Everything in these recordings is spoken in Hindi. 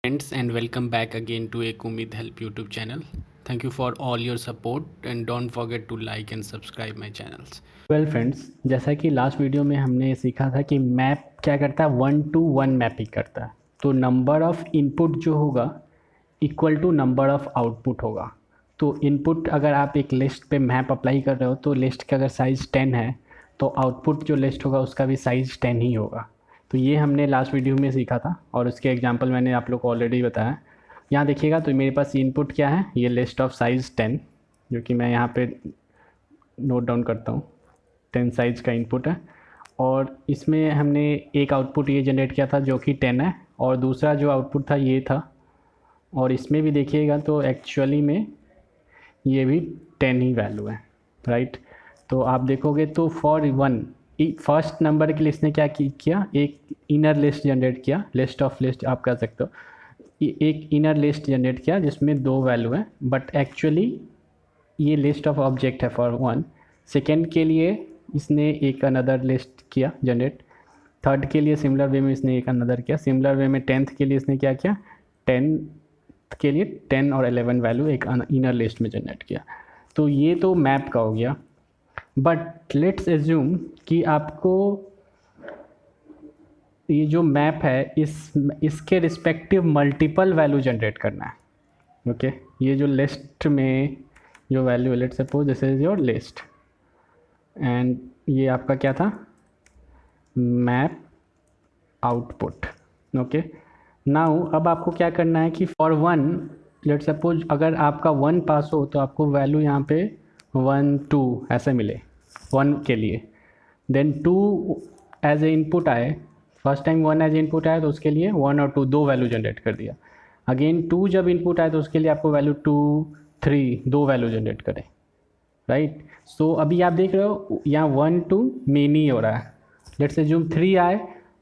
Friends, and welcome back again to Ek Umid Help YouTube channel. Thank you for all your support and don't forget to like and subscribe my channels. Well friends, जैसा कि लास्ट वीडियो में हमने सीखा था कि मैप क्या करता है, 1 to 1 मैपिंग करता है। तो नंबर ऑफ़ इनपुट जो होगा equal to number of output होगा। तो इनपुट अगर आप एक लिस्ट पे मैप अप्लाई कर रहे हो तो लिस्ट का अगर साइज़ 10 है तो आउटपुट जो लिस्ट होगा उसका भी साइज़ 10 ही होगा। तो ये हमने लास्ट वीडियो में सीखा था और उसके एग्जांपल मैंने आप लोग को ऑलरेडी बताया। यहाँ देखिएगा तो मेरे पास इनपुट क्या है, ये लिस्ट ऑफ साइज़ 10, जो कि मैं यहाँ पे नोट डाउन करता हूँ। 10 साइज़ का इनपुट है और इसमें हमने एक आउटपुट ये जनरेट किया था जो कि 10 है और दूसरा जो आउटपुट था ये था। और इसमें भी देखिएगा तो एक्चुअली में ये भी 10 ही वैल्यू है, राइट। तो आप देखोगे तो फॉर वन फर्स्ट नंबर के लिए इसने क्या किया, एक इनर लिस्ट जनरेट किया, लिस्ट ऑफ लिस्ट आप कह सकते हो। एक इनर लिस्ट जनरेट किया जिसमें 2 वैल्यू है, बट एक्चुअली ये लिस्ट ऑफ ऑब्जेक्ट है फॉर वन। सेकेंड के लिए इसने एक अनदर लिस्ट किया जनरेट। थर्ड के लिए सिमिलर वे में इसने एक अनदर किया। सिमिलर वे में 10th के लिए इसने क्या किया, 10 के लिए 10 और 11 वैल्यू एक इनर लिस्ट में जनरेट किया। तो ये तो मैप का हो गया, बट लेट्स एज्यूम कि आपको ये जो मैप है इसके रिस्पेक्टिव मल्टीपल वैल्यू जनरेट करना है। ओके, ये जो लिस्ट में जो वैल्यू है, let's suppose this is your list and ये आपका क्या था, मैप आउटपुट। ओके, नाउ अब आपको क्या करना है कि फॉर वन, लेट्स सपोज अगर आपका 1 पास हो तो आपको वैल्यू यहाँ पे 1 2 ऐसे मिले 1 के लिए। देन 2 एज ए इनपुट आए, first time 1 as a input आया तो उसके लिए 1 और 2 दो वैल्यू जनरेट कर दिया। अगेन 2 जब इनपुट आया तो उसके लिए आपको वैल्यू 2 3 दो वैल्यू जनरेट करें, राइट। सो अभी आप देख रहे हो यहाँ 1 to मेनी हो रहा है। लेट्स एज्यूम 3 आए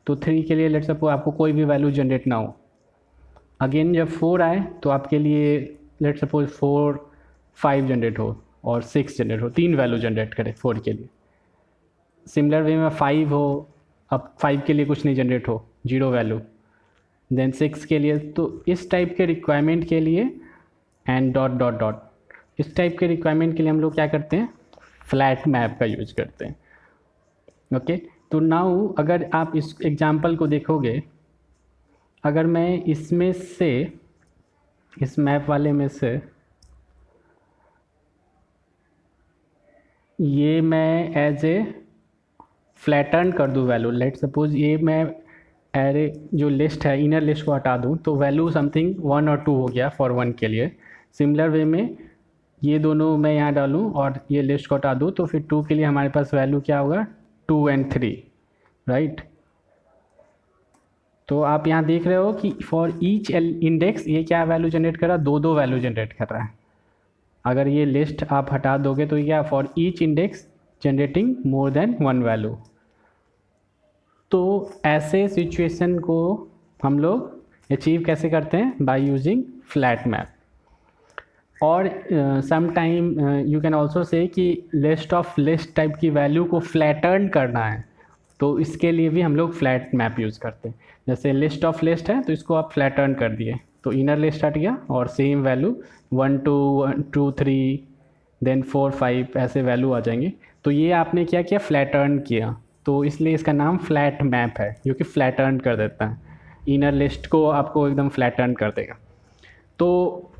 तो 3 के लिए लेट्स सपोज आपको कोई भी वैल्यू जनरेट ना हो। अगेन जब 4 आए तो आपके लिए लेट्स सपोज 4 5 जनरेट हो और 6 जनरेट हो, 3 वैल्यू जनरेट करें 4 के लिए। सिमिलर वे में 5 हो, अब 5 के लिए कुछ नहीं जनरेट हो, 0 वैल्यू। देन 6 के लिए, तो इस टाइप के रिक्वायरमेंट के लिए एंड डॉट डॉट डॉट, इस टाइप के रिक्वायरमेंट के लिए हम लोग क्या करते हैं, फ्लैट मैप का यूज करते हैं। ओके, तो नाउ अगर आप इस एग्जांपल को देखोगे, अगर मैं इसमें से, इस मैप वाले में से ये मैं एज ए फ्लैटर्न कर दूँ वैल्यू, लेट सपोज ये मैं एरे जो लिस्ट है इनर लिस्ट को हटा दूँ तो वैल्यू समथिंग 1 और 2 हो गया फॉर 1 के लिए। सिमिलर वे में ये दोनों मैं यहाँ डालूँ और ये लिस्ट को हटा दूँ तो फिर 2 के लिए हमारे पास वैल्यू क्या होगा, 2 and 3, राइट। तो आप यहाँ देख रहे हो कि फॉर ईच इंडेक्स ये क्या वैल्यू जनरेट कर रहा है, 2 वैल्यू जनरेट कर रहा है। अगर ये लिस्ट आप हटा दोगे तो क्या, for each index generating more than 1 value. तो ऐसे सिचुएशन को हम लोग अचीव कैसे करते हैं, बाय यूजिंग फ्लैट मैप। और some time you can also say कि लिस्ट ऑफ लिस्ट टाइप की वैल्यू को फ्लैटर्न करना है तो इसके लिए भी हम लोग फ्लैट मैप यूज़ करते हैं। जैसे लिस्ट ऑफ लिस्ट है तो इसको आप फ्लैटर्न कर दिए तो इनर लिस्ट हट गया और सेम वैल्यू 1 2 1 2 3 देन 4 5 ऐसे वैल्यू आ जाएंगे। तो ये आपने क्या किया, फ्लैटर्न किया, तो इसलिए इसका नाम फ्लैट मैप है, जो कि फ्लैटर्न कर देता है, इनर लिस्ट को आपको एकदम फ्लैटर्न कर देगा। तो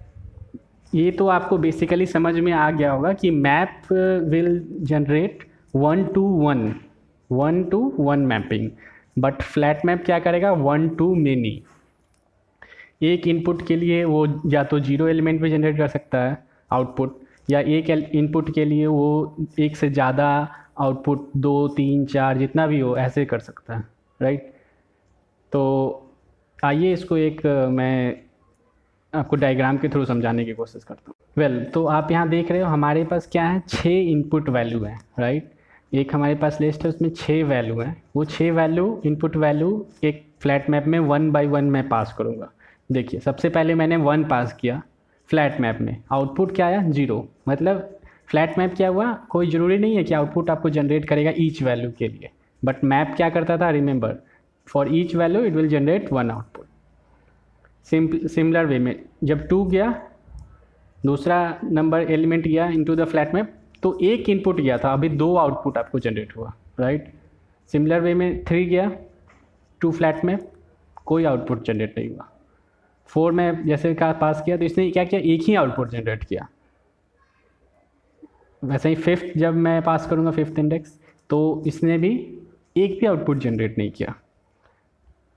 ये तो आपको बेसिकली समझ में आ गया होगा कि map will generate 1 to 1 mapping, but flat map क्या करेगा, 1 to मेनी। एक इनपुट के लिए वो या तो 0 एलिमेंट में जनरेट कर सकता है आउटपुट, या एक इनपुट के लिए वो एक से ज़्यादा आउटपुट 2 3 4 जितना भी हो ऐसे कर सकता है, राइट। तो आइए इसको एक मैं आपको डायग्राम के थ्रू समझाने की कोशिश करता हूँ। वेल, तो आप यहाँ देख रहे हो हमारे पास क्या है, 6 इनपुट वैल्यू है, राइट। एक हमारे पास लिस्ट है उसमें 6 वैल्यू है। वो 6 वैल्यू इनपुट वैल्यू एक फ्लैट मैप में 1 by 1 मैं पास करूँगा। देखिए सबसे पहले मैंने 1 पास किया फ्लैट मैप में, आउटपुट क्या आया, 0। मतलब फ्लैट मैप क्या हुआ, कोई ज़रूरी नहीं है कि आउटपुट आपको जनरेट करेगा ईच वैल्यू के लिए, बट मैप क्या करता था, remember for each value it will generate 1 output. Similar way में जब 2 गया, दूसरा नंबर एलिमेंट गया इनटू द फ्लैट मैप, तो एक इनपुट गया था, अभी 2 आउटपुट आपको जनरेट हुआ, राइट। सिमिलर वे में 3 गया टू फ्लैट मैप, कोई आउटपुट जनरेट नहीं हुआ। 4 में जैसे का पास किया तो इसने क्या किया, एक ही आउटपुट जनरेट किया। वैसे ही 5th जब मैं पास करूँगा 5th इंडेक्स, तो इसने भी एक भी आउटपुट जनरेट नहीं किया।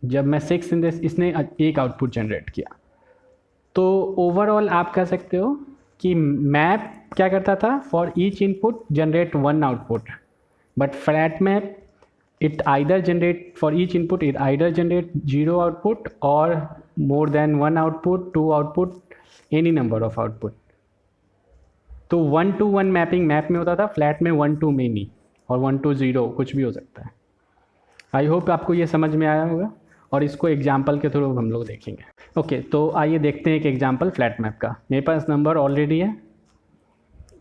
जब मैं 6th इंडेक्स, इसने एक आउटपुट जनरेट किया। तो ओवरऑल आप कह सकते हो कि मैप क्या करता था, for each input generate 1 output, but flat map it either generate for each input, it either generate 0 output or more than 1 output, 2 output, any number of output। तो 1 to 1 मैपिंग मैप में होता था, फ्लैट में 1 to many और 1 to 0 कुछ भी हो सकता है। आई होप आपको ये समझ में आया होगा, और इसको एग्जाम्पल के थ्रू हम लोग देखेंगे। ओके, तो आइए देखते हैं एक एग्जाम्पल फ्लैट मैप का। मेरे पास नंबर ऑलरेडी है,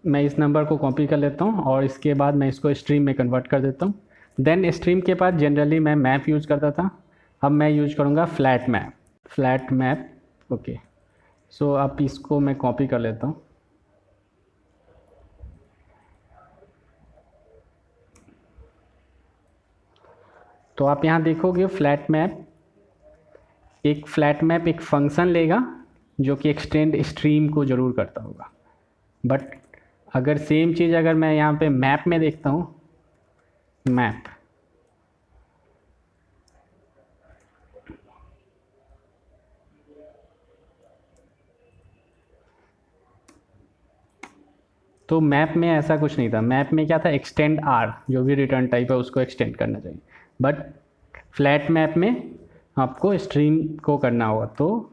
मैं इस नंबर को कॉपी कर लेता हूँ और इसके बाद मैं इसको स्ट्रीम में कन्वर्ट कर देता हूँ। देन स्ट्रीम के पास जनरली मैं मैप यूज़ करता था, अब मैं यूज करूँगा फ्लैट मैप। ओके, सो अब इसको मैं कॉपी कर लेता हूँ। तो आप यहाँ देखोगे फ्लैट मैप एक फंक्शन लेगा जो कि एक्सटेंड स्ट्रीम को ज़रूर करता होगा। बट अगर सेम चीज़ अगर मैं यहाँ पे मैप में देखता हूँ, मैप, तो मैप में ऐसा कुछ नहीं था। मैप में क्या था, एक्सटेंड आर, जो भी रिटर्न टाइप है उसको एक्सटेंड करना चाहिए। बट फ्लैट मैप में आपको स्ट्रीम को करना होगा। तो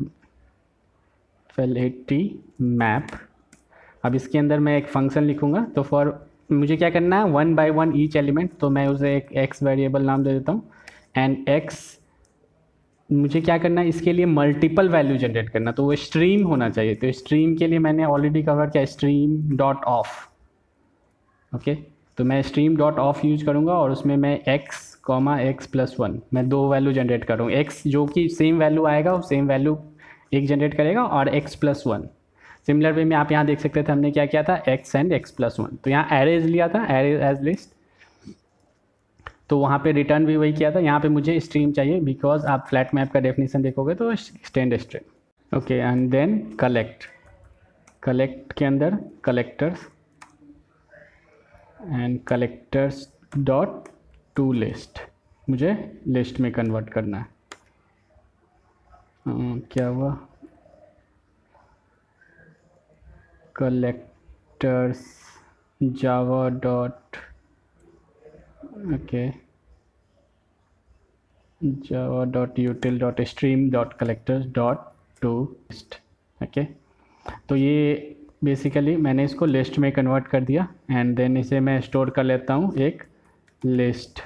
FLAT मैप, अब इसके अंदर मैं एक फंक्शन लिखूँगा। तो फॉर मुझे क्या करना है, 1 by 1 ईच एलिमेंट, तो मैं उसे एक x वेरिएबल नाम दे देता हूँ। एंड x मुझे क्या करना है, इसके लिए मल्टीपल वैल्यू जनरेट करना, तो वो स्ट्रीम होना चाहिए। तो स्ट्रीम के लिए मैंने ऑलरेडी कवर किया, स्ट्रीम डॉट ऑफ। ओके, तो मैं स्ट्रीम डॉट ऑफ यूज करूँगा और उसमें मैं x,x+1 मैं 2 वैल्यू जनरेट करूँगा। x जो कि सेम वैल्यू आएगा, वो सेम वैल्यू एक जनरेट करेगा, और x+1। सिमिलर वे में आप यहाँ देख सकते थे हमने क्या किया था, x एंड x+1। तो यहाँ एरेज लिया था, एरे एज लिस्ट, तो वहाँ पे रिटर्न भी वही किया था। यहाँ पे मुझे स्ट्रीम चाहिए, बिकॉज आप फ्लैट मैप का डेफिनेशन देखोगे तो extend stream. Okay, and then collect के अंदर collectors and collectors dot to list, मुझे लिस्ट में कन्वर्ट करना है। क्या हुआ, collectors Java dot, okay, Java dot util dot stream dot collectors dot to list. Okay, तो ये बेसिकली मैंने इसको लिस्ट में कन्वर्ट कर दिया। एंड देन इसे मैं स्टोर कर लेता हूँ एक लिस्ट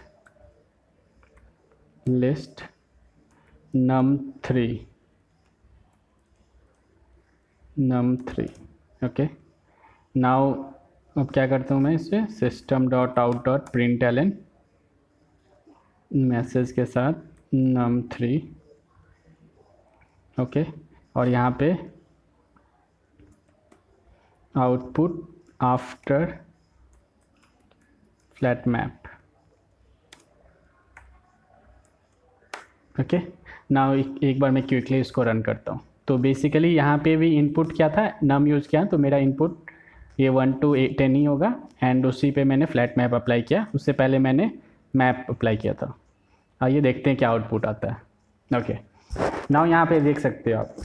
num3। ओके, नाउ अब क्या करता हूँ मैं, इससे system dot out dot println message के साथ num3। ओके, और यहाँ पे output after flat map. Okay, now एक बार मैं क्विकली इसको रन करता हूँ। तो बेसिकली यहाँ पे भी इनपुट क्या था, नम यूज़ किया, तो मेरा इनपुट ये 1 to 10 ही होगा। एंड उसी पे मैंने फ्लैट मैप अप्लाई किया, उससे पहले मैंने मैप अप्लाई किया था। आइए देखते हैं क्या आउटपुट आता है। ओके, नाउ यहाँ पे देख सकते हो आप,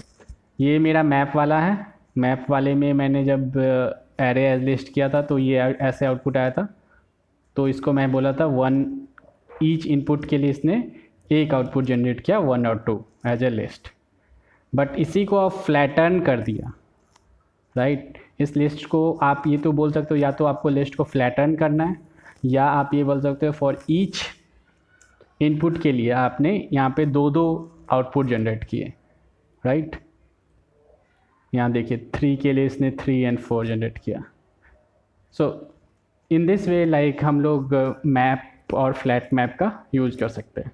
ये मेरा मैप वाला है। मैप वाले में मैंने जब एरे एज लिस्ट किया था तो ये ऐसे आउटपुट आया था। तो इसको मैं बोला था 1 ईच इनपुट के लिए इसने एक आउटपुट जनरेट किया, 1 और 2 एज ए लिस्ट। बट इसी को आप फ्लैटन कर दिया, राइट। इस लिस्ट को आप ये तो बोल सकते हो, या तो आपको लिस्ट को फ्लैटन करना है, या आप ये बोल सकते हो फॉर ईच इनपुट के लिए आपने यहाँ पे 2 आउटपुट जनरेट किए, राइट। यहाँ देखिए 3 के लिए इसने 3 और 4 जनरेट किया। सो इन दिस वे लाइक हम लोग मैप और फ्लैट मैप का यूज़ कर सकते हैं।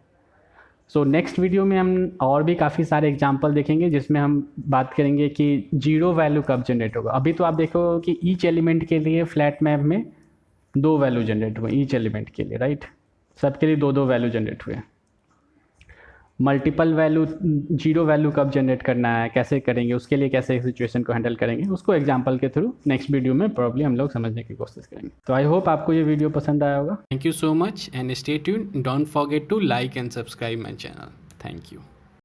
सो नेक्स्ट वीडियो में हम और भी काफ़ी सारे एग्जाम्पल देखेंगे जिसमें हम बात करेंगे कि जीरो वैल्यू कब जनरेट होगा। अभी तो आप देखो कि ईच एलिमेंट के लिए फ्लैट मैप में 2 वैल्यू जनरेट हुए ईच एलिमेंट के लिए, राइट। सबके लिए 2 वैल्यू जनरेट हुए। मल्टीपल वैल्यू जीरो वैल्यू कब जनरेट करना है, कैसे करेंगे, उसके लिए कैसे सिचुएशन को हैंडल करेंगे, उसको एग्जांपल के थ्रू नेक्स्ट वीडियो में प्रॉब्ली हम लोग समझने की कोशिश करेंगे। तो आई होप आपको ये वीडियो पसंद आया होगा। Thank you so much and stay tuned. Don't forget to like and subscribe my channel. Thank you.